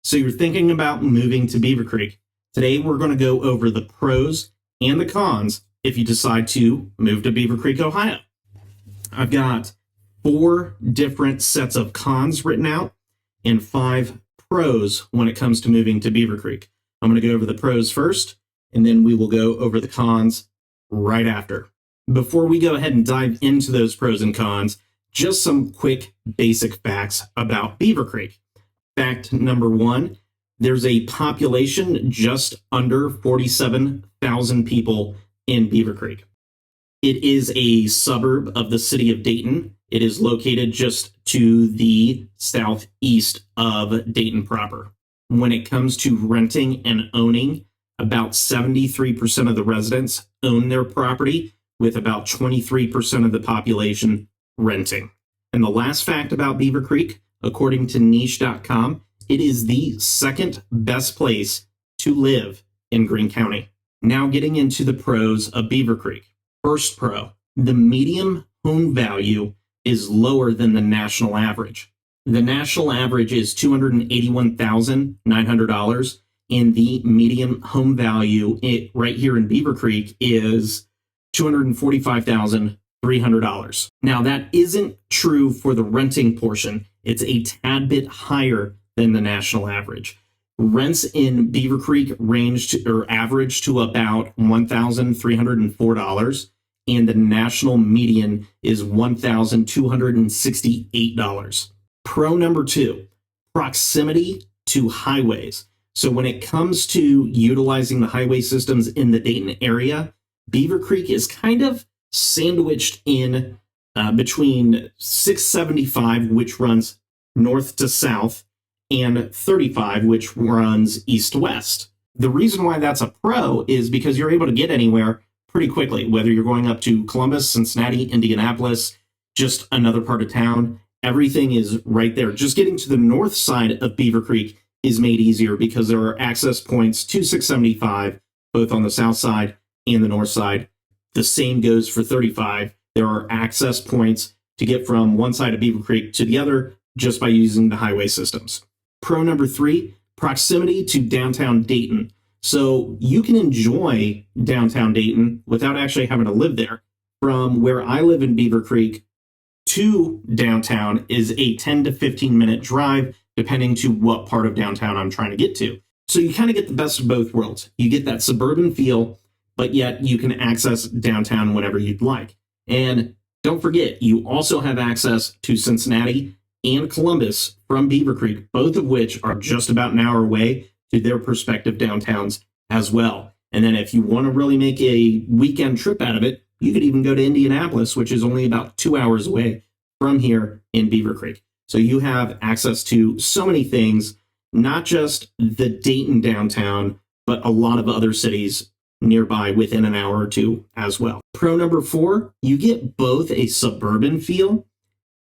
So you're thinking about moving to Beavercreek. Today we're going to go over the pros and the cons if you decide to move to Beavercreek, Ohio. I've got 4 different sets of cons written out and 5 pros when it comes to moving to Beavercreek. I'm going to go over the pros first, and then we will go over the cons right after. Before we go ahead and dive into those pros and cons, just some quick basic facts about Beavercreek. Fact number 1, there's a population just under 47,000 people in Beavercreek. It is a suburb of the city of Dayton. It is located just to the southeast of Dayton proper. When it comes to renting and owning, about 73% of the residents own their property, with about 23% of the population renting. And the last fact about Beavercreek, according to niche.com, it is the second best place to live in Greene County. Now getting into the pros of Beavercreek. First pro, the median home value is lower than the national average. The national average is $281,900, and the median home value right here in Beavercreek is $245,300. Now that isn't true for the renting portion. It's a tad bit higher than the national average. Rents in Beavercreek average to about $1,304, and the national median is $1,268. Pro number 2, proximity to highways. So when it comes to utilizing the highway systems in the Dayton area, Beavercreek is kind of sandwiched in between 675, which runs north to south, and 35, which runs east to west. The reason why that's a pro is because you're able to get anywhere pretty quickly, whether you're going up to Columbus, Cincinnati, Indianapolis, just another part of town. Everything is right there. Just getting to the north side of Beavercreek is made easier because there are access points to 675, both on the south side and the north side. The same goes for 35. There are access points to get from one side of Beavercreek to the other just by using the highway systems. Pro number 3, proximity to downtown Dayton. So you can enjoy downtown Dayton without actually having to live there. From where I live in Beavercreek to downtown is a 10 to 15 minute drive, depending to what part of downtown I'm trying to get to. So you kind of get the best of both worlds. You get that suburban feel, but yet you can access downtown whenever you'd like. And don't forget, you also have access to Cincinnati and Columbus from Beavercreek, both of which are just about an hour away to their respective downtowns as well. And then if you want to really make a weekend trip out of it, you could even go to Indianapolis, which is only about 2 hours away from here in Beavercreek. So you have access to so many things, not just the Dayton downtown, but a lot of other cities nearby within an hour or two as well. Pro number 4, you get both a suburban feel,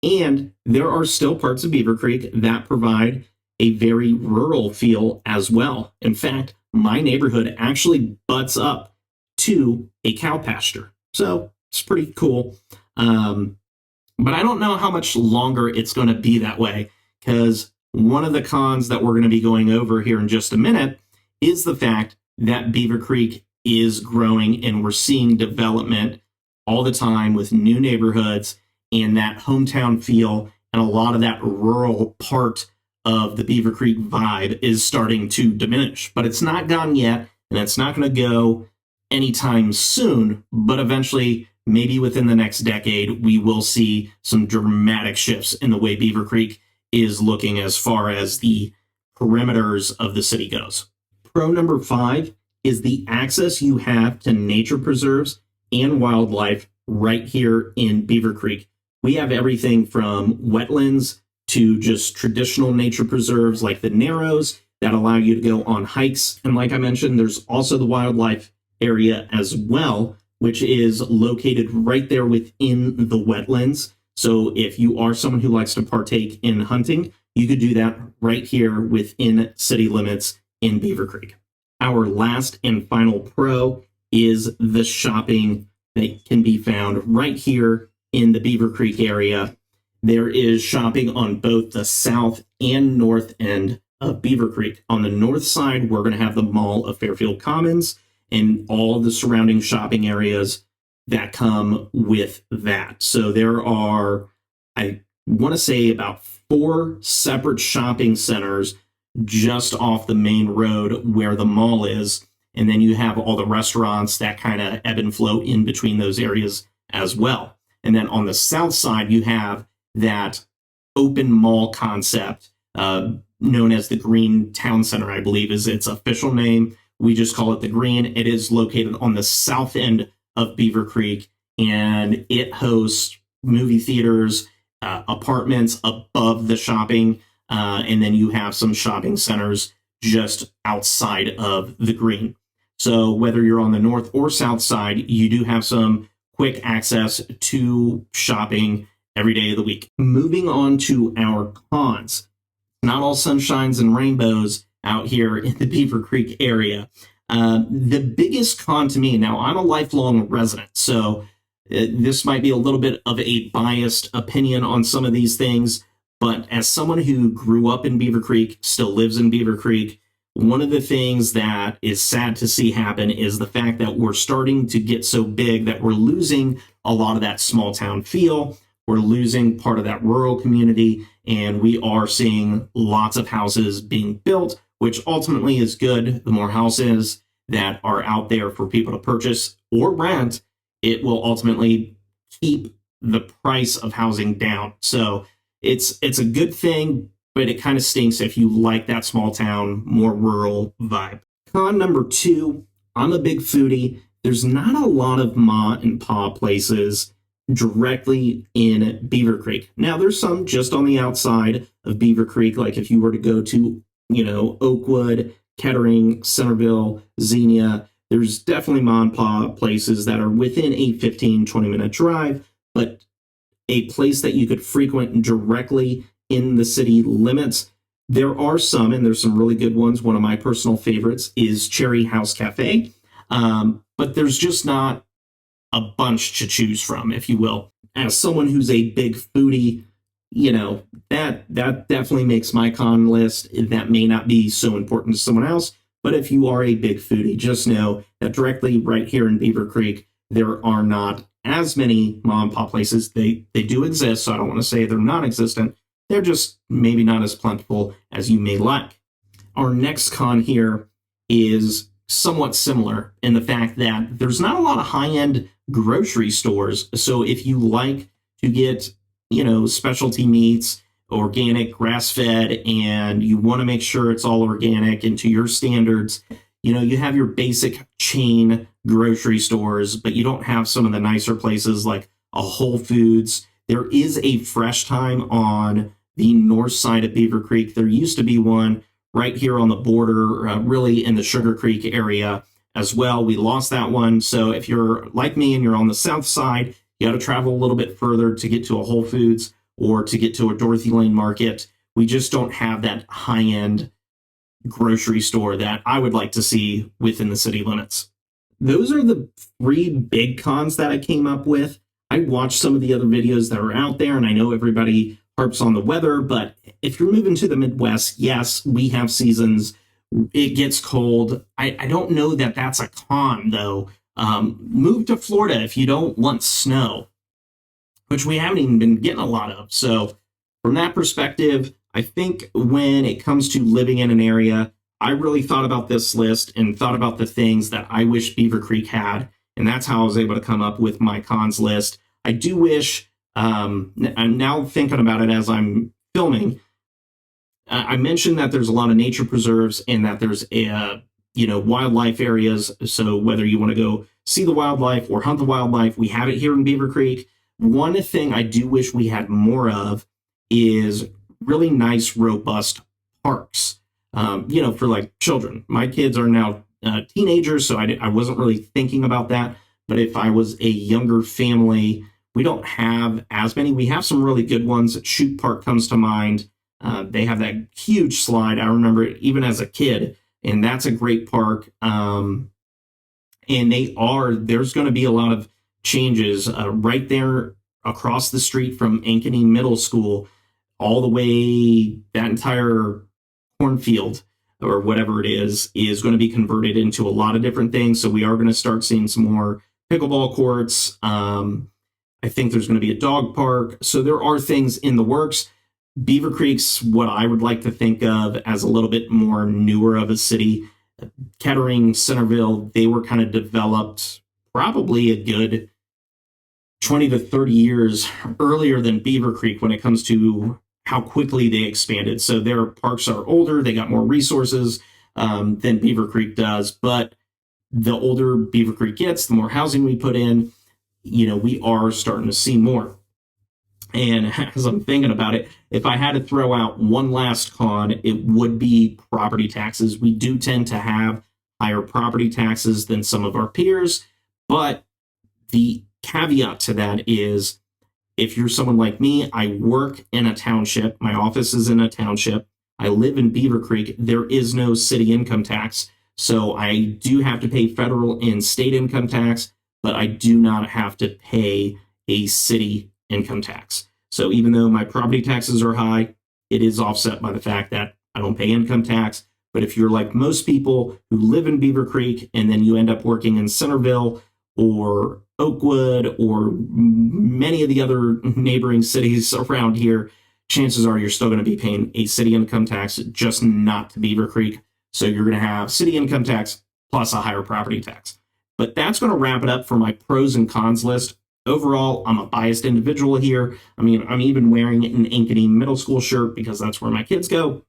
and there are still parts of Beavercreek that provide a very rural feel as well. In fact, my neighborhood actually butts up to a cow pasture. So it's pretty cool. But I don't know how much longer it's going to be that way, because one of the cons that we're going to be going over here in just a minute is the fact that Beavercreek is growing and we're seeing development all the time with new neighborhoods, and that hometown feel and a lot of that rural part of the Beavercreek vibe is starting to diminish. But it's not gone yet, and it's not going to go anytime soon, but eventually, maybe within the next decade, we will see some dramatic shifts in the way Beavercreek is looking as far as the perimeters of the city goes. Pro number 5 is the access you have to nature preserves and wildlife right here in Beavercreek. We have everything from wetlands to just traditional nature preserves like the Narrows that allow you to go on hikes. And like I mentioned, there's also the wildlife area as well, which is located right there within the wetlands. So if you are someone who likes to partake in hunting, you could do that right here within city limits in Beavercreek. Our last and final pro is the shopping that can be found right here in the Beavercreek area. There is shopping on both the south and north end of Beavercreek. On the north side, we're going to have the Mall of Fairfield Commons and all of the surrounding shopping areas that come with that. So there are, I want to say, about 4 separate shopping centers just off the main road where the mall is. And then you have all the restaurants that kind of ebb and flow in between those areas as well. And then on the south side, you have that open mall concept known as the Green Town Center, I believe is its official name. We just call it the Green. It is located on the south end of Beavercreek, and it hosts movie theaters, apartments above the shopping, and then you have some shopping centers just outside of the Green. So whether you're on the north or south side, you do have some quick access to shopping every day of the week. Moving on to our cons. Not all sunshines and rainbows out here in the Beavercreek area. The biggest con to me, now I'm a lifelong resident, so this might be a little bit of a biased opinion on some of these things, but as someone who grew up in Beavercreek, still lives in Beavercreek, one of the things that is sad to see happen is the fact that we're starting to get so big that we're losing a lot of that small town feel. We're losing part of that rural community, and we are seeing lots of houses being built, which ultimately is good. The more houses that are out there for people to purchase or rent, it will ultimately keep the price of housing down. So it's a good thing, but it kind of stinks if you like that small town, more rural vibe. Con number 2, I'm a big foodie. There's not a lot of ma and pa places directly in Beavercreek. Now, there's some just on the outside of Beavercreek, like if you were to go to, Oakwood, Kettering, Centerville, Xenia, there's definitely ma and pa places that are within a 15-20 minute drive, but a place that you could frequent directly in the city limits. There are some, and there's some really good ones. One of my personal favorites is Cherry House Cafe, but there's just not a bunch to choose from, if you will. As someone who's a big foodie, that definitely makes my con list. That may not be so important to someone else, but if you are a big foodie, just know that directly right here in Beavercreek, there are not as many mom and pop places. They do exist, so I don't want to say they're non-existent. They're just maybe not as plentiful as you may like. Our next con here is somewhat similar in the fact that there's not a lot of high-end grocery stores. So if you like to get, specialty meats, organic, grass-fed, and you want to make sure it's all organic and to your standards, you have your basic chain grocery stores, but you don't have some of the nicer places like a Whole Foods. There is a Fresh Time on the north side of Beavercreek. There used to be one right here on the border, really in the Sugar Creek area as well. We lost that one. So if you're like me and you're on the south side, you got to travel a little bit further to get to a Whole Foods or to get to a Dorothy Lane Market. We just don't have that high-end grocery store that I would like to see within the city limits. Those are the 3 big cons that I came up with. I watched some of the other videos that are out there, and I know everybody harps on the weather, but if you're moving to the Midwest, yes, we have seasons. It gets cold. I don't know that that's a con, though. Move to Florida if you don't want snow, which we haven't even been getting a lot of. So from that perspective, I think when it comes to living in an area, I really thought about this list and thought about the things that I wish Beavercreek had, and that's how I was able to come up with my cons list. I do wish, I'm now thinking about it as I'm filming, I mentioned that there's a lot of nature preserves and that there's wildlife areas. So whether you want to go see the wildlife or hunt the wildlife, we have it here in Beavercreek. One thing I do wish we had more of is really nice, robust parks, for like children. My kids are now teenagers, so I wasn't really thinking about that. But if I was a younger family, we don't have as many. We have some really good ones. Shoot Park comes to mind. They have that huge slide. I remember it even as a kid, and that's a great park. And there's going to be a lot of changes right there across the street from Ankeny Middle School, all the way that entire cornfield or whatever it is going to be converted into a lot of different things. So we are going to start seeing some more pickleball courts. I think there's going to be a dog park. So there are things in the works. Beavercreek's what I would like to think of as a little bit more newer of a city. Kettering, Centerville, they were kind of developed probably a good 20 to 30 years earlier than Beavercreek when it comes to how quickly they expanded. So their parks are older, they got more resources than Beavercreek does. But the older Beavercreek gets, the more housing we put in, we are starting to see more. And as I'm thinking about it, if I had to throw out one last con, it would be property taxes. We do tend to have higher property taxes than some of our peers, but the caveat to that is if you're someone like me, I work in a township, my office is in a township, I live in Beavercreek, there is no city income tax. So I do have to pay federal and state income tax, but I do not have to pay a city income tax. So even though my property taxes are high, it is offset by the fact that I don't pay income tax. But if you're like most people who live in Beavercreek and then you end up working in Centerville or Oakwood or many of the other neighboring cities around here, chances are you're still going to be paying a city income tax, just not to Beavercreek. So you're going to have city income tax plus a higher property tax. But that's going to wrap it up for my pros and cons list. Overall, I'm a biased individual here. I mean, I'm even wearing an Ankeny Middle School shirt because that's where my kids go.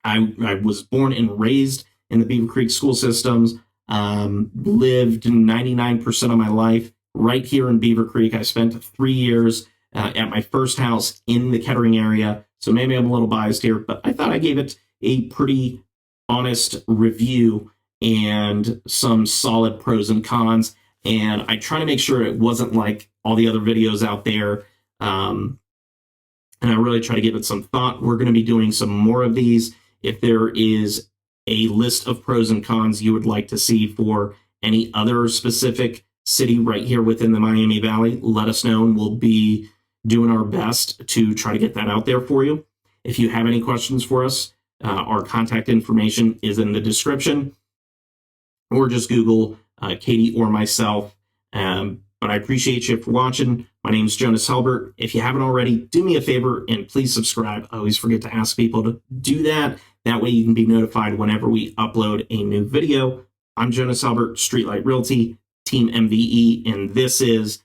I was born and raised in the Beavercreek school systems, lived 99% of my life right here in Beavercreek. I spent 3 years at my first house in the Kettering area. So maybe I'm a little biased here, but I thought I gave it a pretty honest review and some solid pros and cons. And I try to make sure it wasn't like all the other videos out there. And I really try to give it some thought. We're going to be doing some more of these. If there is a list of pros and cons you would like to see for any other specific city right here within the Miami Valley, let us know and we'll be doing our best to try to get that out there for you. If you have any questions for us, our contact information is in the description, or just Google Katie or myself. But I appreciate you for watching. My name is Jonas Helbert. If you haven't already, do me a favor and please subscribe. I always forget to ask people to do that. That way you can be notified whenever we upload a new video. I'm Jonas Helbert, Streetlight Realty, Team MVE, and this is